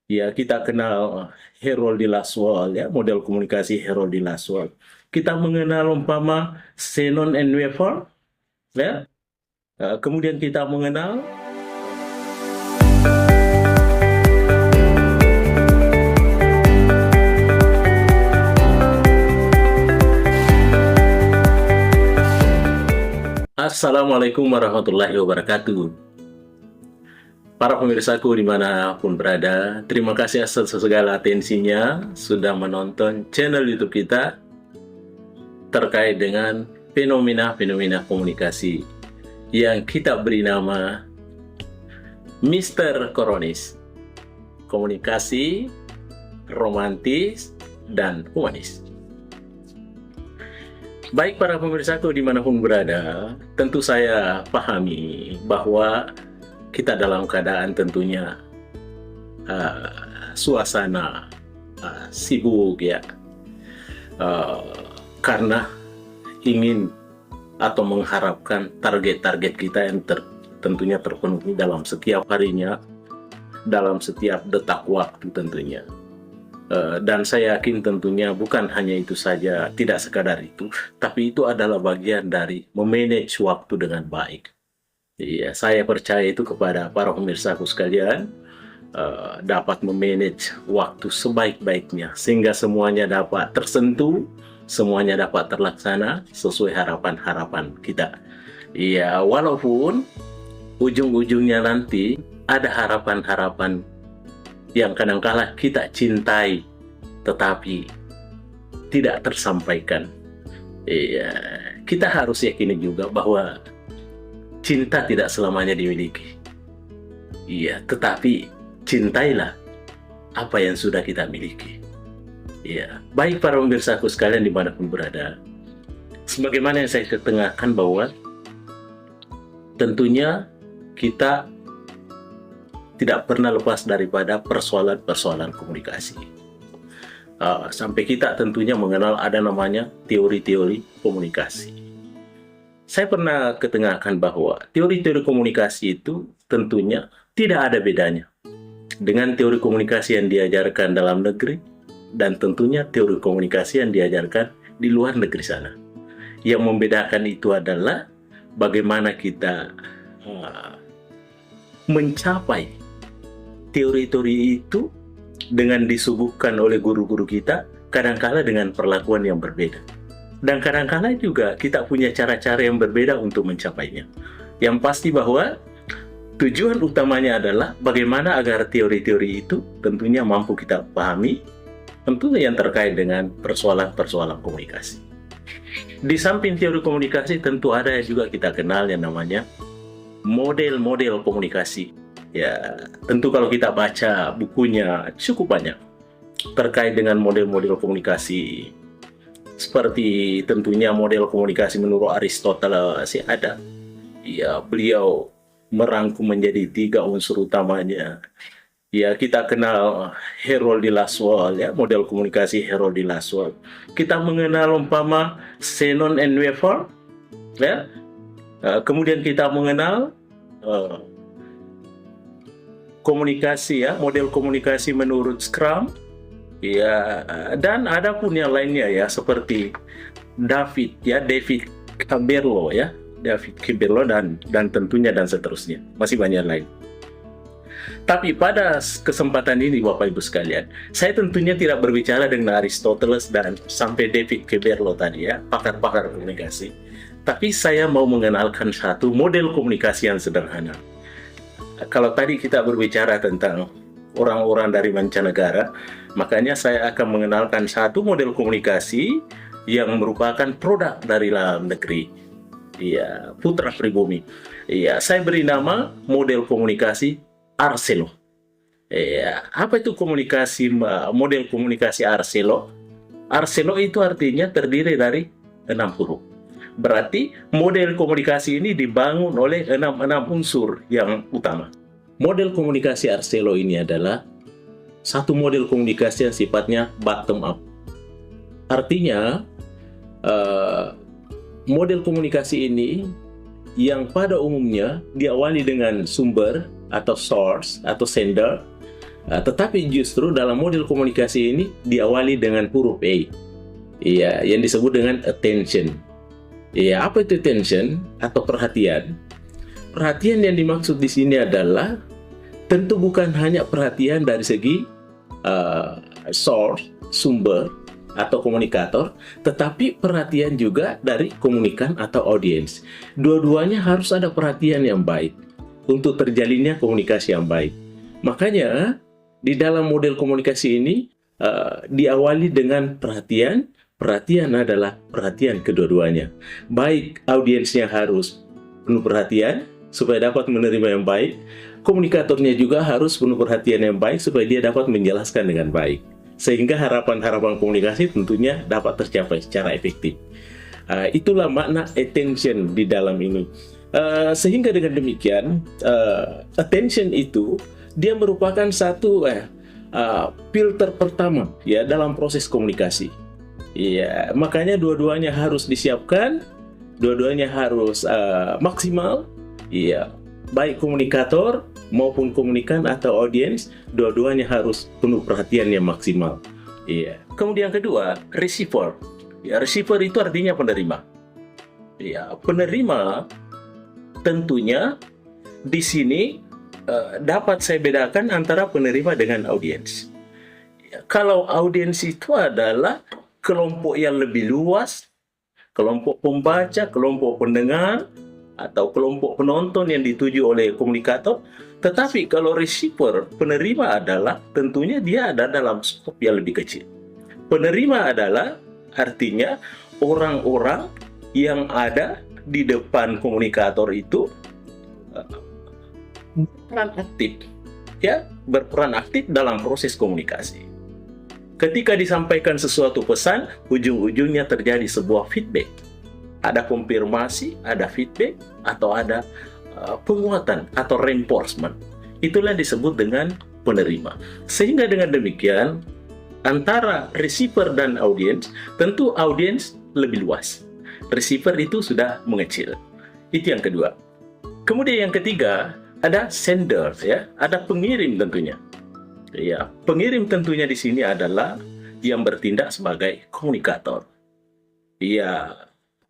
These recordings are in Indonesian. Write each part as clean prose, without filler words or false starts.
Ya, kita kenal Harold di Laswell, ya, model komunikasi Harold di Laswell. Kita mengenal umpama Shannon and Wafer, ya. Kemudian kita mengenal Assalamualaikum warahmatullahi wabarakatuh. Para pemirsaku dimanapun berada, terima kasih atas segala atensinya sudah menonton channel YouTube kita terkait dengan fenomena-fenomena komunikasi yang kita beri nama Mr. Koronis, komunikasi romantis dan humanis. Baik para pemirsaku dimanapun berada, tentu saya pahami bahwa kita dalam keadaan tentunya suasana sibuk ya, karena ingin atau mengharapkan target-target kita yang tentunya terpenuhi dalam setiap harinya, dalam setiap detak waktu tentunya. Dan saya yakin tentunya bukan hanya itu saja, tidak sekadar itu, tapi itu adalah bagian dari memanage waktu dengan baik. Iya, saya percaya itu kepada para pemirsaku sekalian, dapat memanage waktu sebaik-baiknya, sehingga semuanya dapat tersentuh, semuanya dapat terlaksana sesuai harapan-harapan kita. Iya, walaupun ujung-ujungnya nanti ada harapan-harapan yang kadangkala kita cintai, tetapi tidak tersampaikan. Iya, kita harus yakini juga bahwa cinta tidak selamanya dimiliki. Iya, tetapi cintailah apa yang sudah kita miliki. Iya, baik para pemirsaku sekalian dimanapun berada, sebagaimana yang saya ketengahkan bahwa tentunya kita tidak pernah lepas daripada persoalan-persoalan komunikasi. Sampai kita tentunya mengenal ada namanya teori-teori komunikasi. Saya pernah ketengahkan bahwa teori-teori komunikasi itu tentunya tidak ada bedanya dengan teori komunikasi yang diajarkan dalam negeri dan tentunya teori komunikasi yang diajarkan di luar negeri sana. Yang membedakan itu adalah bagaimana kita mencapai teori-teori itu dengan disuguhkan oleh guru-guru kita, kadangkala dengan perlakuan yang berbeda. Dan kadangkala juga kita punya cara-cara yang berbeda untuk mencapainya. Yang pasti bahwa tujuan utamanya adalah bagaimana agar teori-teori itu tentunya mampu kita pahami, tentunya yang terkait dengan persoalan-persoalan komunikasi. Di samping teori komunikasi tentu ada juga kita kenal yang namanya model-model komunikasi. Ya, tentu kalau kita baca bukunya cukup banyak terkait dengan model-model komunikasi. Seperti tentunya model komunikasi menurut Aristoteles ada. Ya, beliau merangkum menjadi 3 unsur utamanya. Ya, kita kenal Harold di Laswell, ya, model komunikasi Harold di Laswell. Kita mengenal umpama Shannon and Wafer, ya. Kemudian kita mengenal komunikasi, ya, model komunikasi menurut Scrum, ya, dan ada pun yang lainnya ya seperti David Caberlo, ya, David Caberlo dan tentunya dan seterusnya, masih banyak lain. Tapi pada kesempatan ini Bapak Ibu sekalian, saya tentunya tidak berbicara dengan Aristoteles dan sampai David Caberlo tadi, ya, pakar-pakar komunikasi. Tapi saya mau mengenalkan satu model komunikasi yang sederhana. Kalau tadi kita berbicara tentang orang-orang dari mancanegara, makanya saya akan mengenalkan satu model komunikasi yang merupakan produk dari dalam negeri. Iya, putra pribumi. Iya, saya beri nama model komunikasi Arcelo. Iya, apa itu model komunikasi Arcelo? Arcelo itu artinya terdiri dari 6 huruf. Berarti model komunikasi ini dibangun oleh 6 unsur yang utama. Model komunikasi Arcelo ini adalah satu model komunikasi yang sifatnya bottom up. Artinya, model komunikasi ini yang pada umumnya diawali dengan sumber atau source atau sender, Tetapi justru dalam model komunikasi ini diawali dengan huruf A. Iya, yang disebut dengan attention. Iya, apa itu attention atau perhatian? Perhatian yang dimaksud di sini adalah tentu bukan hanya perhatian dari segi source, sumber atau komunikator, tetapi perhatian juga dari komunikan atau audiens. Dua-duanya harus ada perhatian yang baik untuk terjalinnya komunikasi yang baik. Makanya di dalam model komunikasi ini diawali dengan perhatian. Perhatian adalah perhatian kedua-duanya. Baik audiensnya harus penuh perhatian supaya dapat menerima yang baik. Komunikatornya juga harus penuh perhatian yang baik supaya dia dapat menjelaskan dengan baik. Sehingga harapan-harapan komunikasi tentunya dapat tercapai secara efektif. Itulah makna attention di dalam ini. Sehingga dengan demikian, attention itu dia merupakan satu filter pertama ya dalam proses komunikasi. Ya, makanya dua-duanya harus disiapkan, dua-duanya harus maksimal. Ya, baik komunikator maupun komunikan atau audiens, dua-duanya harus penuh perhatian yang maksimal. Iya. Kemudian kedua, receiver. Ya, receiver itu artinya penerima. Ya, penerima tentunya di sini dapat saya bedakan antara penerima dengan audiens. Ya, kalau audiens itu adalah kelompok yang lebih luas, kelompok pembaca, kelompok pendengar, atau kelompok penonton yang dituju oleh komunikator. Tetapi kalau receiver, penerima adalah tentunya dia ada dalam skop yang lebih kecil. Penerima adalah artinya orang-orang yang ada di depan komunikator itu berperan aktif dalam proses komunikasi. Ketika disampaikan sesuatu pesan, ujung-ujungnya terjadi sebuah feedback. Ada konfirmasi, ada feedback, atau ada penguatan atau reinforcement. Itulah disebut dengan penerima. Sehingga dengan demikian, antara receiver dan audiens, tentu audiens lebih luas. Receiver itu sudah mengecil. Itu yang kedua. Kemudian yang ketiga, ada sender, ya, ada pengirim tentunya. Ya, pengirim tentunya di sini adalah yang bertindak sebagai komunikator. Ya,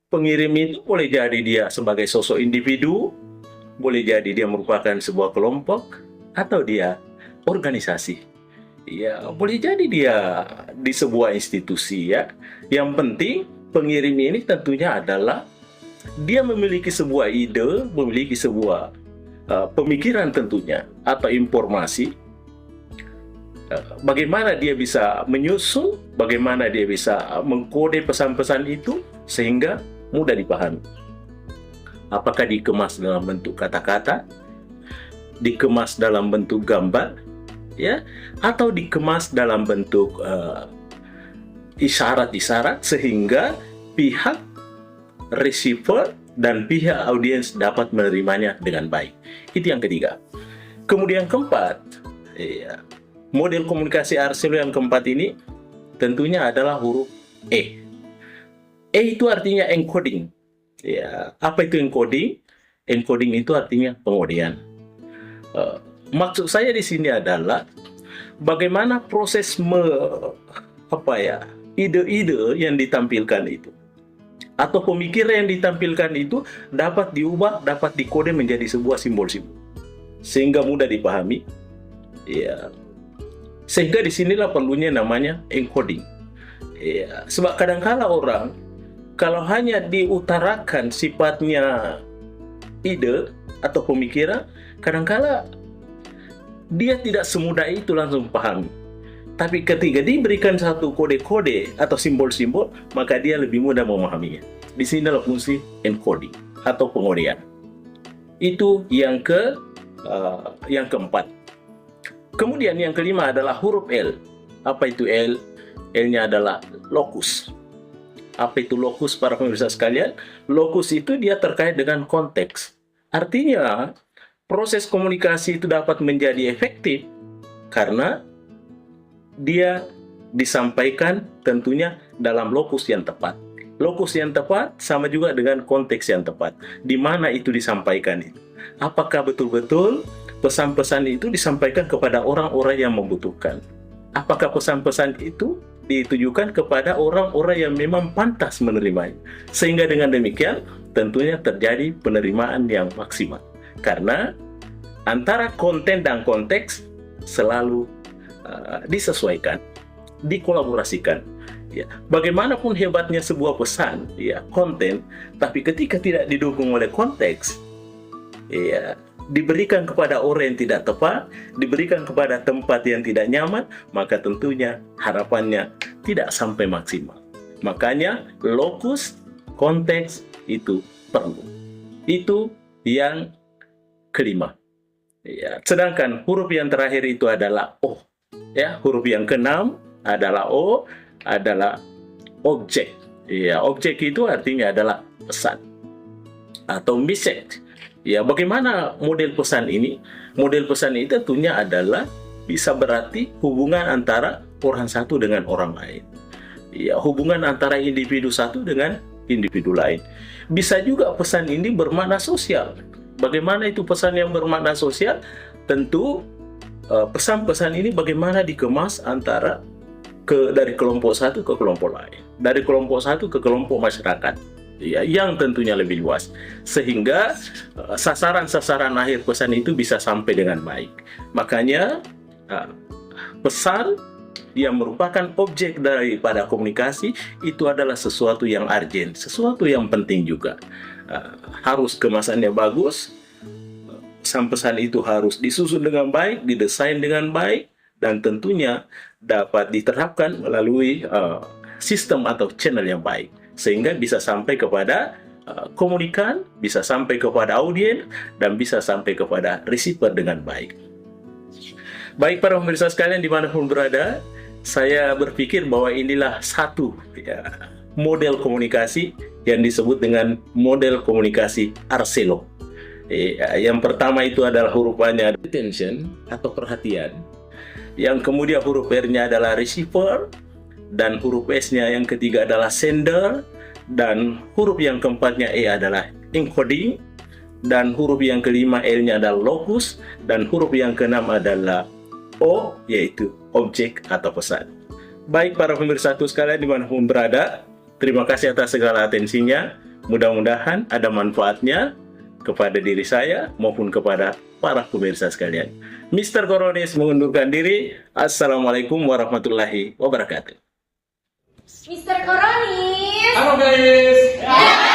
pengirim itu boleh jadi dia sebagai sosok individu, boleh jadi dia merupakan sebuah kelompok, atau dia organisasi. Ya, boleh jadi dia di sebuah institusi, ya. Yang penting pengirim ini tentunya adalah dia memiliki sebuah ide, memiliki sebuah pemikiran tentunya, atau informasi. Bagaimana dia bisa menyusun, bagaimana dia bisa mengkode pesan-pesan itu sehingga mudah dipahami. Apakah dikemas dalam bentuk kata-kata, dikemas dalam bentuk gambar, ya, atau dikemas dalam bentuk isyarat-isyarat sehingga pihak receiver dan pihak audiens dapat menerimanya dengan baik. Itu yang ketiga. Kemudian keempat, ya, model komunikasi Arcelo yang keempat ini tentunya adalah huruf E. E itu artinya encoding. Ya, apa itu encoding? Encoding itu artinya pengodean. Maksud saya di sini adalah bagaimana proses ide-ide yang ditampilkan itu atau pemikiran yang ditampilkan itu dapat diubah, dapat dikode menjadi sebuah simbol-simbol sehingga mudah dipahami. Ya. Sehingga disinilah perlunya namanya encoding. Ya, sebab kadang-kala orang kalau hanya diutarakan sifatnya ide atau pemikiran, kadang-kala dia tidak semudah itu langsung pahami. Tapi ketika diberikan satu kode-kode atau simbol-simbol, maka dia lebih mudah memahaminya. Disinilah fungsi encoding atau pengodean. Itu yang keempat. Kemudian yang kelima adalah huruf L. Apa itu L? L-nya adalah lokus. Apa itu lokus para pemirsa sekalian? Lokus itu dia terkait dengan konteks. Artinya, proses komunikasi itu dapat menjadi efektif karena dia disampaikan tentunya dalam lokus yang tepat. lokus yang tepat sama juga dengan konteks yang tepat. Di mana itu disampaikan itu? Apakah betul-betul pesan-pesan itu disampaikan kepada orang-orang yang membutuhkan? Apakah pesan-pesan itu ditujukan kepada orang-orang yang memang pantas menerimanya? Sehingga dengan demikian tentunya terjadi penerimaan yang maksimal. Karena antara konten dan konteks selalu disesuaikan, dikolaborasikan. Ya, bagaimanapun hebatnya sebuah pesan, ya, konten, tapi ketika tidak didukung oleh konteks, ya, diberikan kepada orang yang tidak tepat, diberikan kepada tempat yang tidak nyaman, maka tentunya harapannya tidak sampai maksimal. Makanya lokus, konteks itu perlu. Itu yang kelima. Ya, sedangkan huruf yang terakhir itu adalah O. Ya, huruf yang keenam adalah O, adalah objek. Ya, objek itu artinya adalah pesan atau message. Ya, bagaimana model pesan ini? Model pesan ini tentunya adalah bisa berarti hubungan antara orang satu dengan orang lain. Ya, hubungan antara individu satu dengan individu lain. Bisa juga pesan ini bermakna sosial. Bagaimana itu pesan yang bermakna sosial? Tentu pesan-pesan ini bagaimana dikemas antara dari kelompok satu ke kelompok lain, dari kelompok satu ke kelompok masyarakat, ya, yang tentunya lebih luas, sehingga sasaran-sasaran akhir pesan itu bisa sampai dengan baik. Makanya pesan yang merupakan objek daripada komunikasi itu adalah sesuatu yang urgent, sesuatu yang penting juga. Harus kemasannya bagus, pesan-pesan itu harus disusun dengan baik, didesain dengan baik, dan tentunya dapat diterapkan melalui sistem atau channel yang baik, sehingga bisa sampai kepada komunikan, bisa sampai kepada audiens, dan bisa sampai kepada receiver dengan baik. Baik para pemirsa sekalian dimanapun berada, saya berpikir bahwa inilah satu model komunikasi yang disebut dengan model komunikasi Arcelo. Yang pertama itu adalah huruf A-nya attention atau perhatian. Yang kemudian huruf R-nya adalah receiver, dan huruf S-nya yang ketiga adalah sender, dan huruf yang keempatnya E adalah encoding, dan huruf yang kelima L-nya adalah locus, dan huruf yang keenam adalah O, yaitu objek atau pesan. Baik para pemirsa sekalian dimanapun berada, terima kasih atas segala atensinya. Mudah-mudahan ada manfaatnya kepada diri saya maupun kepada para pemirsa sekalian. Mr. Koronis mengundurkan diri. Assalamualaikum warahmatullahi wabarakatuh. Mr. Koronis. Halo guys.